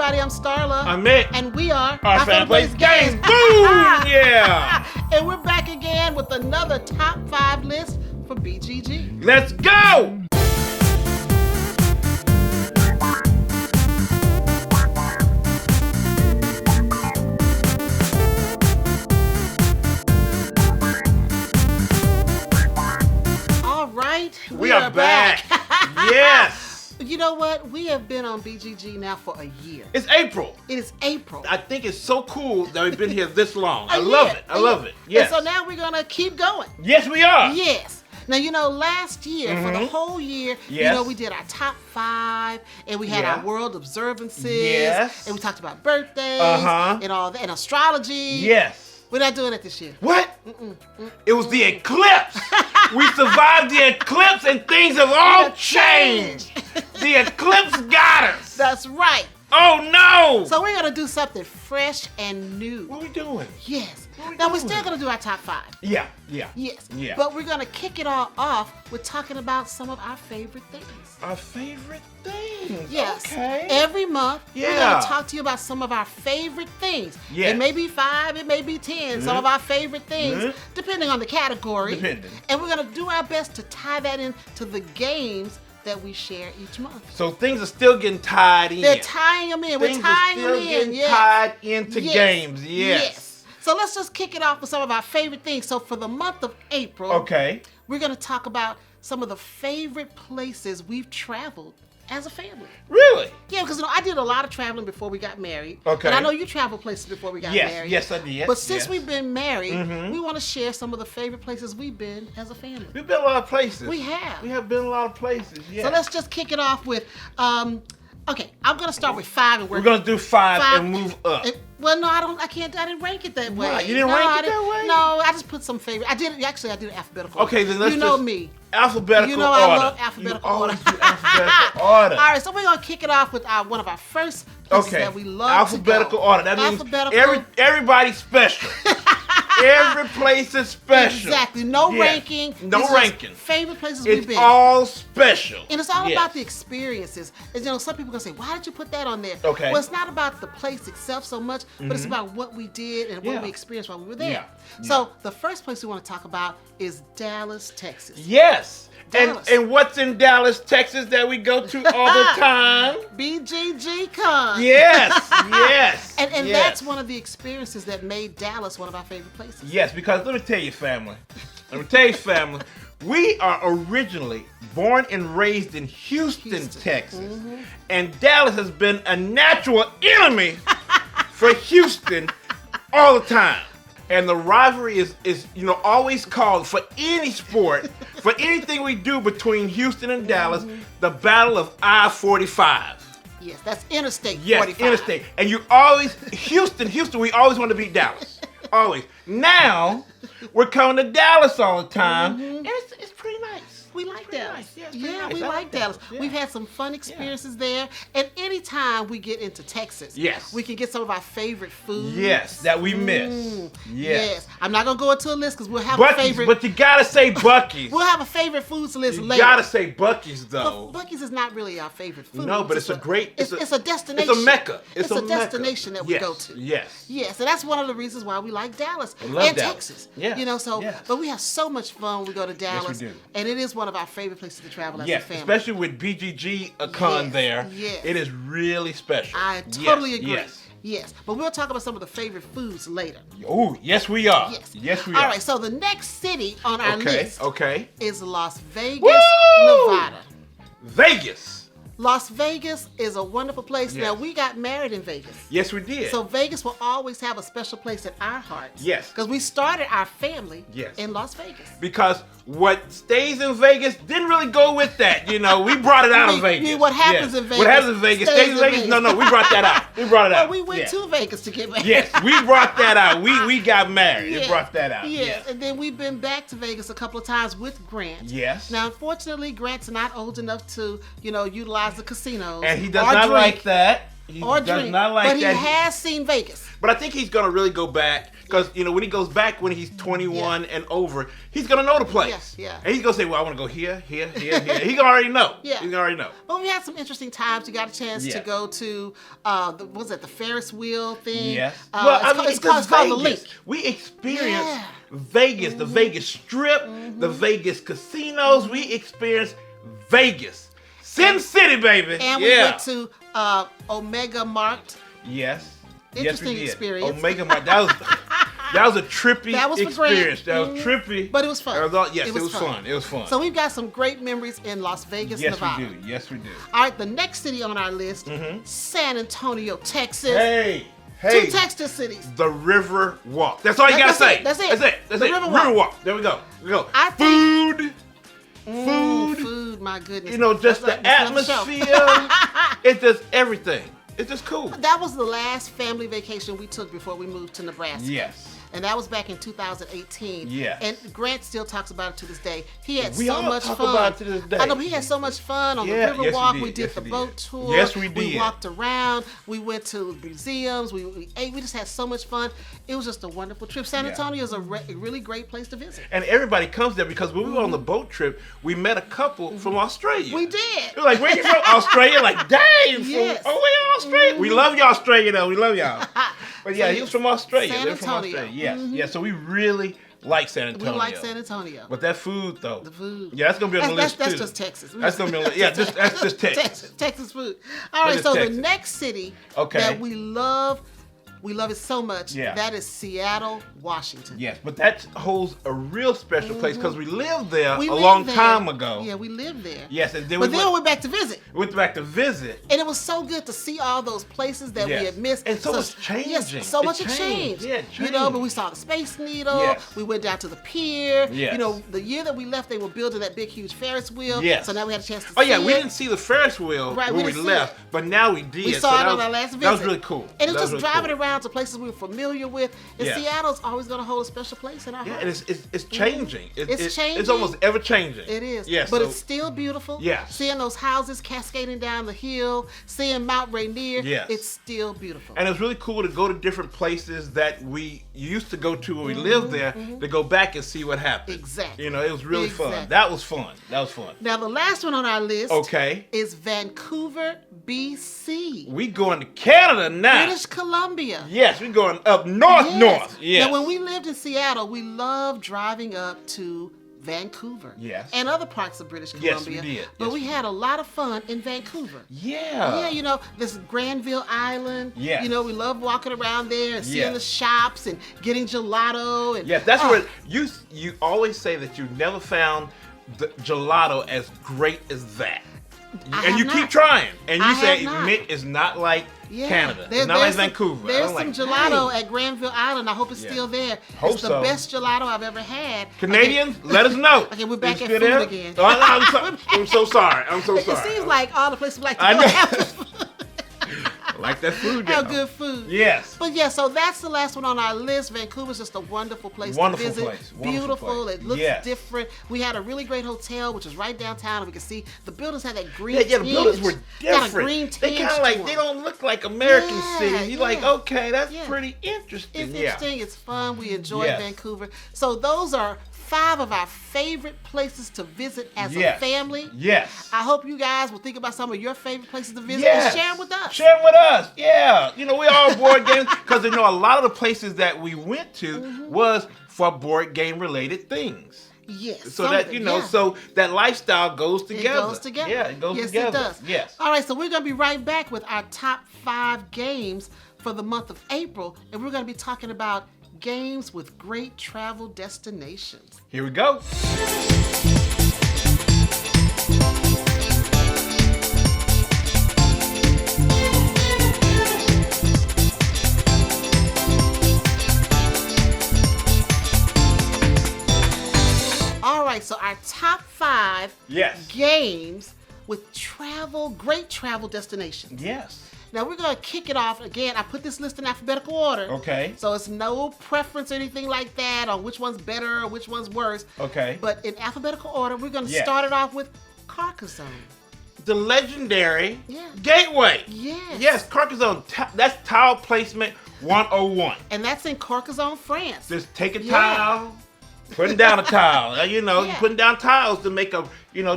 everybody, I'm Starla. I'm Mick. And we are Our Family Plays Games. Boom! Yeah! And we're back again with another top 5 list for BGG. Let's go! All right, We are back. Yes! You know what? We have been on BGG now for a year. It's April. It is April. I think it's so cool that we've been here this long. I A love year. it. I love it. Yes. And so now we're going to keep going. Yes, we are. Yes. Now, you know, last year, for the whole year, you Yes. know, we did our top 5, and we had Yeah. our world observances. Yes. And we talked about birthdays and all that, and astrology. Yes. We're not doing it this year. What? It was the eclipse. We survived the eclipse and things have all have changed. The eclipse got us. That's right. Oh no! So we're going to do something fresh and new. What are we doing? Yes. What are we Now, we're doing? still going to do our top 5. Yeah. Yes. Yeah. But we're going to kick it all off with talking about some of our favorite things. Our favorite things. Yes. Okay. Every month, we're going Yeah. to talk to you about some of our favorite things. Yes. It may be 5, it may be 10, some of our favorite things, depending on the category. Depending. And we're going to do our best to tie that into the games that we share each month. So things are still getting tied in. They're tying them in. Things We're tying are them still in. getting Yes. tied into Yes. games. Yes. So let's just kick it off with some of our favorite things. So for the month of April, Okay. we're going to talk about some of the favorite places we've traveled as a family. Really? Yeah, because you know, I did a lot of traveling before we got married. Okay. And I know you traveled places before we got Yes. married. Yes, I did. But since Yes. we've been married, we want to share some of the favorite places we've been as a family. We've been a lot of places. We have. We have been a lot of places. Yeah. So let's just kick it off with, okay, I'm going to start with 5 and We're gonna do 5 5 and move up. Well, no, I didn't rank it that way. Why? You didn't No, rank I it that way? No, I just put some favorite. I did it alphabetical. Okay, then let's You know just- me. Alphabetical You know order. I love alphabetical you order. always do alphabetical order. All right, so we're gonna kick it off with one of our first places Okay. that we love Alphabetical to go. order. That Alphabetical. means everybody's special. Every place is special. Exactly. No Yeah. ranking. No It's just ranking. Favorite places we've It's been. all special. And it's all Yes. about the experiences. And, you know, some people are gonna say, "Why did you put that on there?" Okay. Well, it's not about the place itself so much, but it's about what we did and Yeah. what we experienced while we were there. Yeah. So the first place we want to talk about is Dallas, Texas. Yes. Dallas. And what's in Dallas, Texas that we go to all the time? BGG Con. Yes. Yes. And yes. that's one of the experiences that made Dallas one of our favorite places. Yes, because let me tell you, family. We are originally born and raised in Houston, Texas. And Dallas has been a natural enemy for Houston all the time. And the rivalry is always called for any sport, for anything we do between Houston and Dallas, the Battle of I-45. Yes, that's Interstate Yes, 45. interstate. And you always, Houston, we always want to beat Dallas. Always. Now, we're coming to Dallas all the time, and it's pretty nice. We like Dallas. nice. Yeah, it's pretty Yeah, nice. we I like Dallas. Yeah. We've had some fun experiences there. And anytime we get into Texas, Yes. we can get some of our favorite foods. Yes, that we miss. Yes. I'm not going to go into a list because we'll have a Buc-ee's, favorite. but you gotta say Buc-ee's. We'll have a favorite foods list You later. gotta say Buc-ee's, But though. Buc-ee's is not really our favorite food. No, but it's a great... It's a destination. It's a mecca. It's a mecca. destination that we Yes, go to. Yes. Yes, and that's one of the reasons why we like Dallas love and Dallas. Texas. Yes, You know, so yes. but we have so much fun when we go to Dallas. do. And it is one of our favorite places to travel as a Yes, family. especially with BGG con Yes, there. yes. It is really special. I totally Yes, agree. Yes. Yes, but we'll talk about some of the favorite foods later. Oh, yes, we are. Yes. Yes, we are. All right, so the next city on our list Okay. is Las Vegas, Woo! Nevada. Vegas. Las Vegas is a wonderful place. Yes. Now, we got married in Vegas. Yes, we did. So Vegas will always have a special place in our hearts. Yes. Because we started our family Yes. in Las Vegas. Because what stays in Vegas didn't really go with that. You know, we brought it out of Vegas. What happens Yes. in Vegas What happens in Vegas stays in Vegas. No, we brought that out. We brought it out. Well, we went to Vegas to get married. Yes, we brought that out. We got married. Yeah. It brought that out. Yes. Yes. And then we've been back to Vegas a couple of times with Grant. Yes. Now, unfortunately, Grant's not old enough to, utilize the casinos. And he does or not drink, like that. He or does drink. not like but that. he has seen Vegas. But I think he's gonna really go back Because when he goes back when he's 21 and over, he's gonna know the place. Yeah. And he's gonna say, "Well, I want to go here, here, here, here." He gonna already know. Yeah. He gonna already know. Well, we had some interesting times. We got a chance to go to the Ferris wheel thing? Yes. It's called the Link. We experienced Vegas, the Vegas Strip, the Vegas casinos. We experienced Vegas, Sin City, baby. And we went to Omega Mart. Yes. Interesting yes, we did. experience. Omega Mart. That was a trippy experience. That was trippy. But it was fun. It was fun. It was fun. So we've got some great memories in Las Vegas, Nevada. Yes, we do. Yes, we do. All right, the next city on our list, San Antonio, Texas. Hey. Two Texas cities. The River Walk. That's all you gotta say. That's it. That's it. River Walk. There we go. Food. Food, my goodness. Just the atmosphere. It's just everything. It's just cool. That was the last family vacation we took before we moved to Nebraska. Yes. And that was back in 2018. Yes. And Grant still talks about it to this day. He had We so all much talk fun. about it to this day. I know, but he had so much fun on the River Walk. We did the boat tour. Yes, we did. We walked around. We went to museums. We ate. We just had so much fun. It was just a wonderful trip. San Antonio is a really great place to visit. And everybody comes there because when we were on the boat trip, we met a couple from Australia. We did. They're like, "Where you from?" Australia. Like, dang. Yes. We're Australia. We love you, Australia, though. We love y'all. But yeah, he was from Australia. San They're from Antonio. Australia. Yes. Yeah. So we really like San Antonio. We like San Antonio. But that food, though. The food. Yeah, that's gonna be on the list that's too. just Texas. That's gonna be on the list. Yeah, that's just Texas. Texas food. All right, so Texas. the next city that we love it so much. Yeah. That is Seattle, Washington. Yes, but that holds a real special place because we lived there We a lived long there. time ago. Yeah, we lived there. Yes, and then we went back to visit. We went back to visit. And it was so good to see all those places that we had missed. And so much changing. Yes, so much had changed. Yeah, it changed. But we saw the Space Needle. Yes. We went down to the pier. Yes. The year that we left, they were building that big, huge Ferris wheel. Yes. So now we had a chance to see Oh, yeah, it. we didn't see the Ferris wheel Right, when we we didn't see left, it. but now we did. We saw it on our last visit. That was really cool. And it was just really driving cool. around to places we were familiar with. And Yeah. Seattle's always going to hold a special place in our Yeah, hearts. and it's changing. It's changing. It's almost ever changing. It is. Yes, but so- it's still beautiful. Yes. Seeing those houses cascading down the hill, seeing Mount Rainier. Yes. It's still beautiful. And it's really cool to go to different places that we used to go to when we lived there to go back and see what happened. Exactly. It was really fun. Exactly. That was fun. Now, the last one on our list Okay. is Vancouver, BC. We going to Canada now. British Columbia. Yes, we going up north. Yes. Now, when we lived in Seattle, we loved driving up to Vancouver. Yes. And other parts of British Yes, Columbia. we did. But Yes, we we had a lot of fun in Vancouver. Yeah. Yeah, this Granville Island. Yes. We love walking around there and seeing Yes. the shops and getting gelato. And Yes, that's where you always say that you never found the gelato as great as that. And you keep trying. And you say, Mick, it's not like Canada. It's not like Vancouver. There's some gelato at Granville Island. I hope it's still there. Hope it's the so. best gelato I've ever had. Canadians, let us know. Okay, we're back It's at still food there? again. Oh, I'm so sorry. I'm so sorry. It seems like all the places we like to I go know. have food. Like that food. Have good food. Yes. But yeah, so that's the last one on our list. Vancouver's just a wonderful place to visit. Wonderful Beautiful. place. It looks different. We had a really great hotel, which is right downtown, and we could see the buildings had that green Yeah, the buildings were different. Got a green they tinge kind of to they them. don't look like American Yeah, cities. You're like, yeah. okay, that's Yeah. pretty interesting. It's interesting. It's fun. We enjoy Yes. Vancouver. So those are 5 of our favorite places to visit as a family. Yes. I hope you guys will think about some of your favorite places to visit Yes. and share them with us. Share them with us. Yeah. We all board games because a lot of the places that we went to was for board game related things. Yes. So that so that lifestyle goes together. It goes together. Yeah, it goes yes, together. It does. Yes. All right, so we're going to be right back with our top 5 games for the month of April, and we're going to be talking about games with great travel destinations. Here we go. All right, so our top 5 Yes. games with great travel destinations. Yes. Now we're going to kick it off again. I put this list in alphabetical order. Okay. So it's no preference or anything like that on which one's better or which one's worse. Okay. But in alphabetical order, we're going to start it off with Carcassonne. The legendary Yeah. Gateway. Yes. Yes, Carcassonne. That's tile placement 101. And that's in Carcassonne, France. Just take a Yeah. tile, putting down a tile. You know, Yeah. you're putting down tiles to make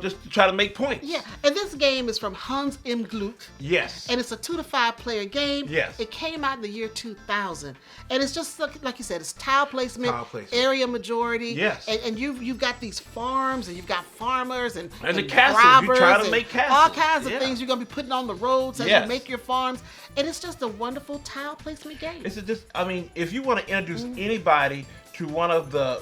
just to try to make points. Yeah, and this game is from Hans im Glück. Yes. And it's a 2 to 5 player game. Yes. It came out in the year 2000. And it's just like you said, it's tile placement, area majority. Yes. And you've got these farms and you've got farmers and the castles. You try to and make castles. all kinds of Yeah. things you're going to be putting on the roads as Yes. you make your farms. And it's just a wonderful tile placement game. This is just, I mean, if you want to introduce anybody to one of the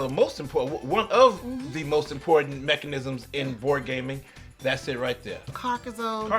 most important mechanisms in board gaming, that's it right there. Carcassonne.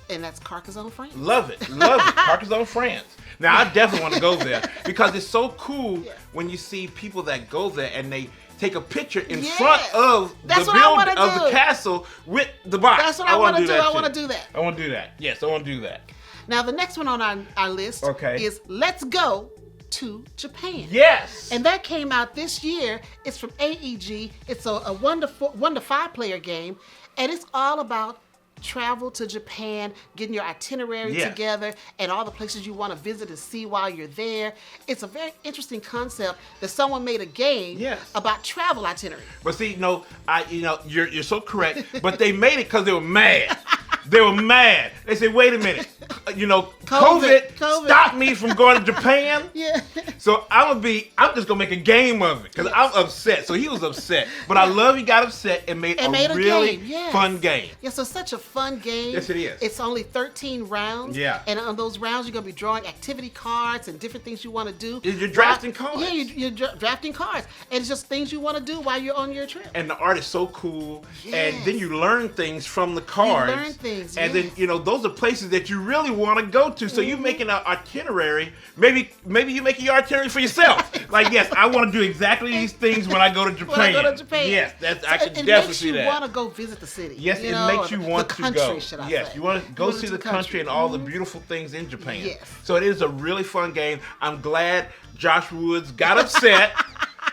And that's Carcassonne, France. Love it. Carcassonne, France. Now, I definitely want to go there because it's so cool when you see people that go there and they take a picture in front of the castle with the box. That's what I want to do. I want to do that. I want to do that. Yes, I want to do that. Now, the next one on our list is Let's Go to Japan. Yes. And that came out this year. It's from AEG. It's a 1 to 5 player game. And it's all about travel to Japan, getting your itinerary together, and all the places you want to visit and see while you're there. It's a very interesting concept that someone made a game about travel itinerary. But see, you're so correct. But they made it because they were mad. They were mad. They said, wait a minute. COVID stopped me from going to Japan. Yeah. So I'm just gonna make a game of it because I'm upset. So he was upset. But I love he got upset and made a really fun game. Yeah, so such a fun game. Yes, it is. It's only 13 rounds. Yeah. And on those rounds, you're gonna be drawing activity cards and different things you want to do. You're drafting cards. Yeah, you're drafting cards. And it's just things you want to do while you're on your trip. And the art is so cool. Yes. And then you learn things from the cards. You learn things, and then, those are places that you really want to go to. So you're making an itinerary. Maybe you're making your itinerary for yourself. Like, yes, I want to do exactly these things when I go to Japan. When I go to Japan. Yes, I can definitely see that. It makes you want to go visit the city. Yes, it makes you want to go. Yes, you want to go see the country and all the beautiful things in Japan. Yes. So it is a really fun game. I'm glad Josh Woods got upset.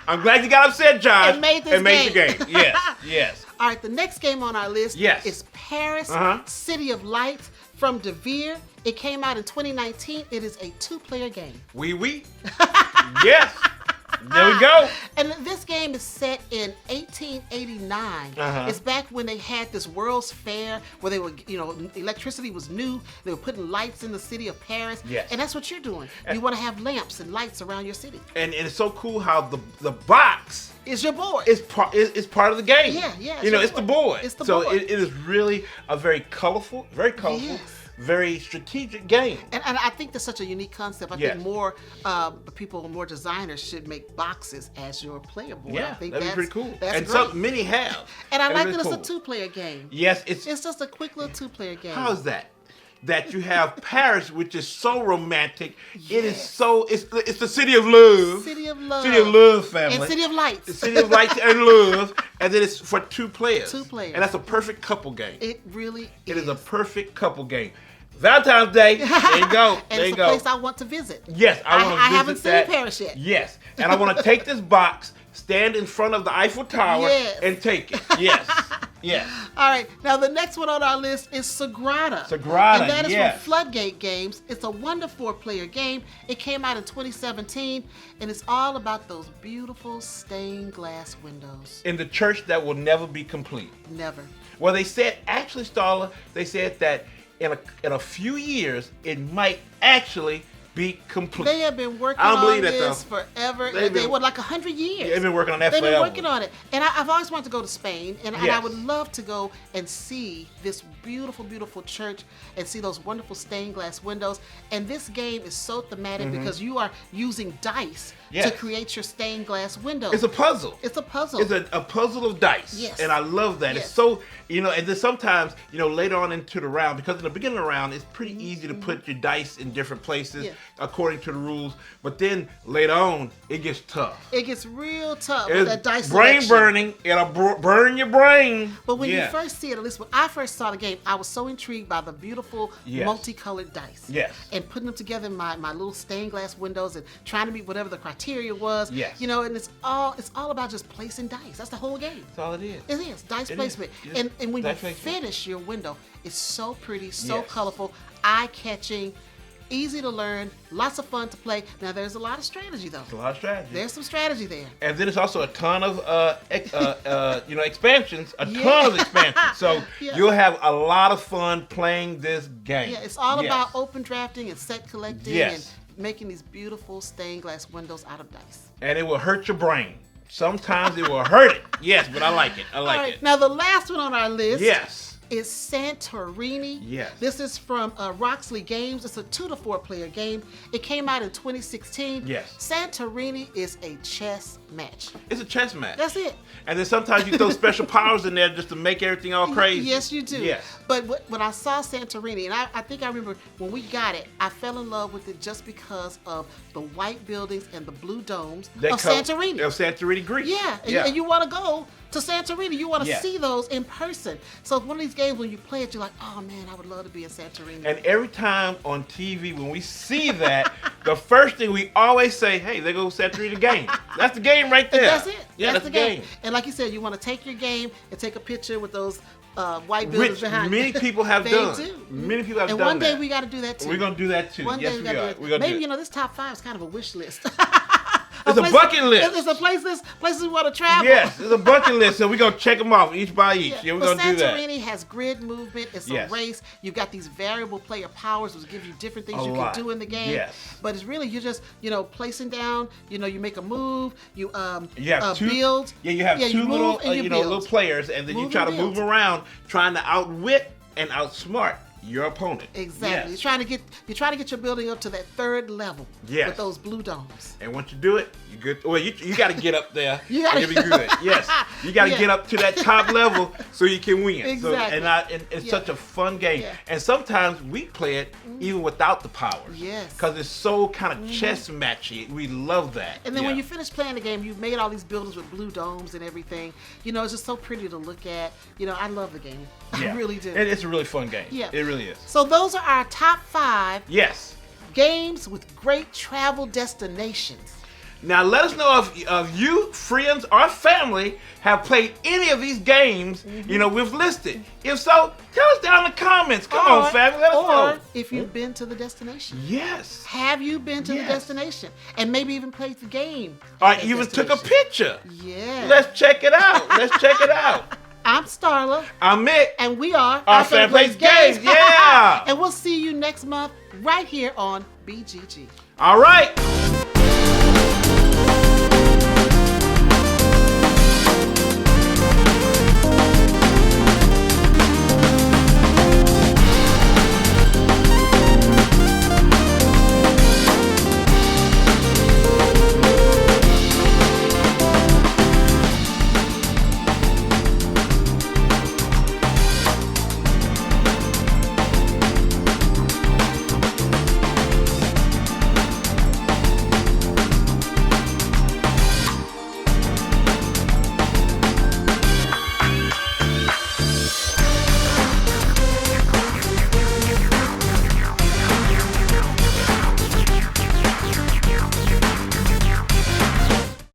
I'm glad you got upset, Josh. And made the game. Yes. All right, the next game on our list is Paris City of Lights from De Vere. It came out in 2019. It is a 2-player game. Oui. Yes. There we go. And this game is set in 1889. It's back when they had this World's Fair where they were, electricity was new. They were putting lights in the city of Paris. Yes. And that's what you're doing. You want to have lamps and lights around your city. And it's so cool how the box is your board. It's part of the game. Yeah. It's the board. It's the board. So it is really a very colorful, very strategic game. And I think that's such a unique concept. I think more people, more designers should make boxes as your player board. Yeah, I think that'd be pretty cool. That's and great. Many have. And I like that it's a 2-player game. Yes, it's just a quick little 2-player game. How is that? That you have Paris, which is so romantic. It is so. It's the city of love. City of love. City of love, family. And city of lights. The city of lights and love, and then it's for 2 players. 2 players. And that's a perfect couple game. It really is. It is a perfect couple game. Valentine's Day. There you go. And it's a place I want to visit. Yes, I want to visit. I haven't seen Paris yet. Yes, and I want to take this box, stand in front of the Eiffel Tower, and take it. Yes. Yes. All right. Now the next one on our list is Sagrada. Sagrada. And that is from Floodgate Games. It's a 1 to 4 player game. It came out in 2017, and it's all about those beautiful stained glass windows. In the church that will never be complete. Never. Well, they said actually, Starla, they said that in a few years it might actually be complete. They have been working on this forever. They were like 100 years. They've been working on that forever. They've been working on it. And I've always wanted to go to Spain, and I would love to go and see this beautiful, beautiful church and see those wonderful stained glass windows. And this game is so thematic because you are using dice to create your stained glass windows. It's a puzzle. It's a puzzle. It's a puzzle of dice. Yes. And I love that. It's so, and then sometimes, later on into the round, because in the beginning of the round, it's pretty easy to put your dice in different places according to the rules. But then later on, it gets tough. It gets real tough with that dice brain selection. Burning. It'll burn your brain. But when you first see it, at least when I first saw the game, I was so intrigued by the beautiful multicolored dice. Yes. And putting them together in my little stained glass windows and trying to meet whatever the criteria was. Yes. And it's all about just placing dice. That's the whole game. That's all it is. It is. Dice placement. And when you finish your window, it's so pretty, so colorful, eye-catching. easy to learn, lots of fun to play. Now, there's a lot of strategy, though. It's a lot of strategy. There's some strategy there. And then it's also a ton of expansions, a ton of expansions. So you'll have a lot of fun playing this game. Yeah, it's all about open drafting and set collecting and making these beautiful stained glass windows out of dice. And it will hurt your brain. Sometimes it will hurt it. Yes, but I like it. I like it. Now, the last one on our list. Yes. Is Santorini. Yes. This is from Roxley Games. It's a 2 to 4 player game. It came out in 2016. Yes. Santorini is a chess match. It's a chess match. That's it. And then sometimes you throw special powers in there just to make everything all crazy. Yes, you do. Yes. But when I saw Santorini, and I think I remember when we got it, I fell in love with it just because of the white buildings and the blue domes of Santorini. Of Santorini, Greece. Yeah. And you want to go to Santorini. You want to see those in person. So it's one of these games when you play it, you're like, oh man, I would love to be in Santorini. And every time on TV when we see that, the first thing we always say, hey, there goes Santorini game. That's the game right there. And that's it. Yeah, that's the game. And like you said, you want to take your game and take a picture with those white buildings behind many people have done. They do. Many people have and done one day that. we got to do that too. We're going to do that too. One yes, day we got to are. do it. Maybe, this top 5 is kind of a wish list. It's a bucket list. It's a places we want to travel. Yes, it's a bucket list, so we're going to check them off each by each. Yeah, we're going to do that. Santorini has grid movement. It's a race. You've got these variable player powers, which give you different things you can do in the game. Yes. But it's really, you're just, placing down, you make a move, you have build. Yeah, you have two little, little players, and then you try to move them around, trying to outwit and outsmart your opponent. Exactly. Yes. You're trying to get your building up to that 3rd level with those blue domes. And once you do it, you're good. Well, you got to get up there. You got to be good. Yes. You got to get up to that top level so you can win. Exactly. And it's such a fun game. Yeah. And sometimes we play it even without the powers. Yes. Because it's so kind of chess matchy. We love that. And then when you finish playing the game, you've made all these buildings with blue domes and everything. It's just so pretty to look at. I love the game. I really do. It's a really fun game. Yeah. It really is. So those are our top 5 games with great travel destinations. Now let us know if you, friends, or family have played any of these games we've listed. If so, tell us down in the comments. Come on, family, let us know. Or if you've been to the destination. Yes. Have you been to the destination? And maybe even played the game. Or even took a picture. Yeah. Let's check it out. Let's check it out. I'm Starla. I'm Mick. And we are Our Family Plays Games. Yeah. And we'll see you next month right here on BGG. All right.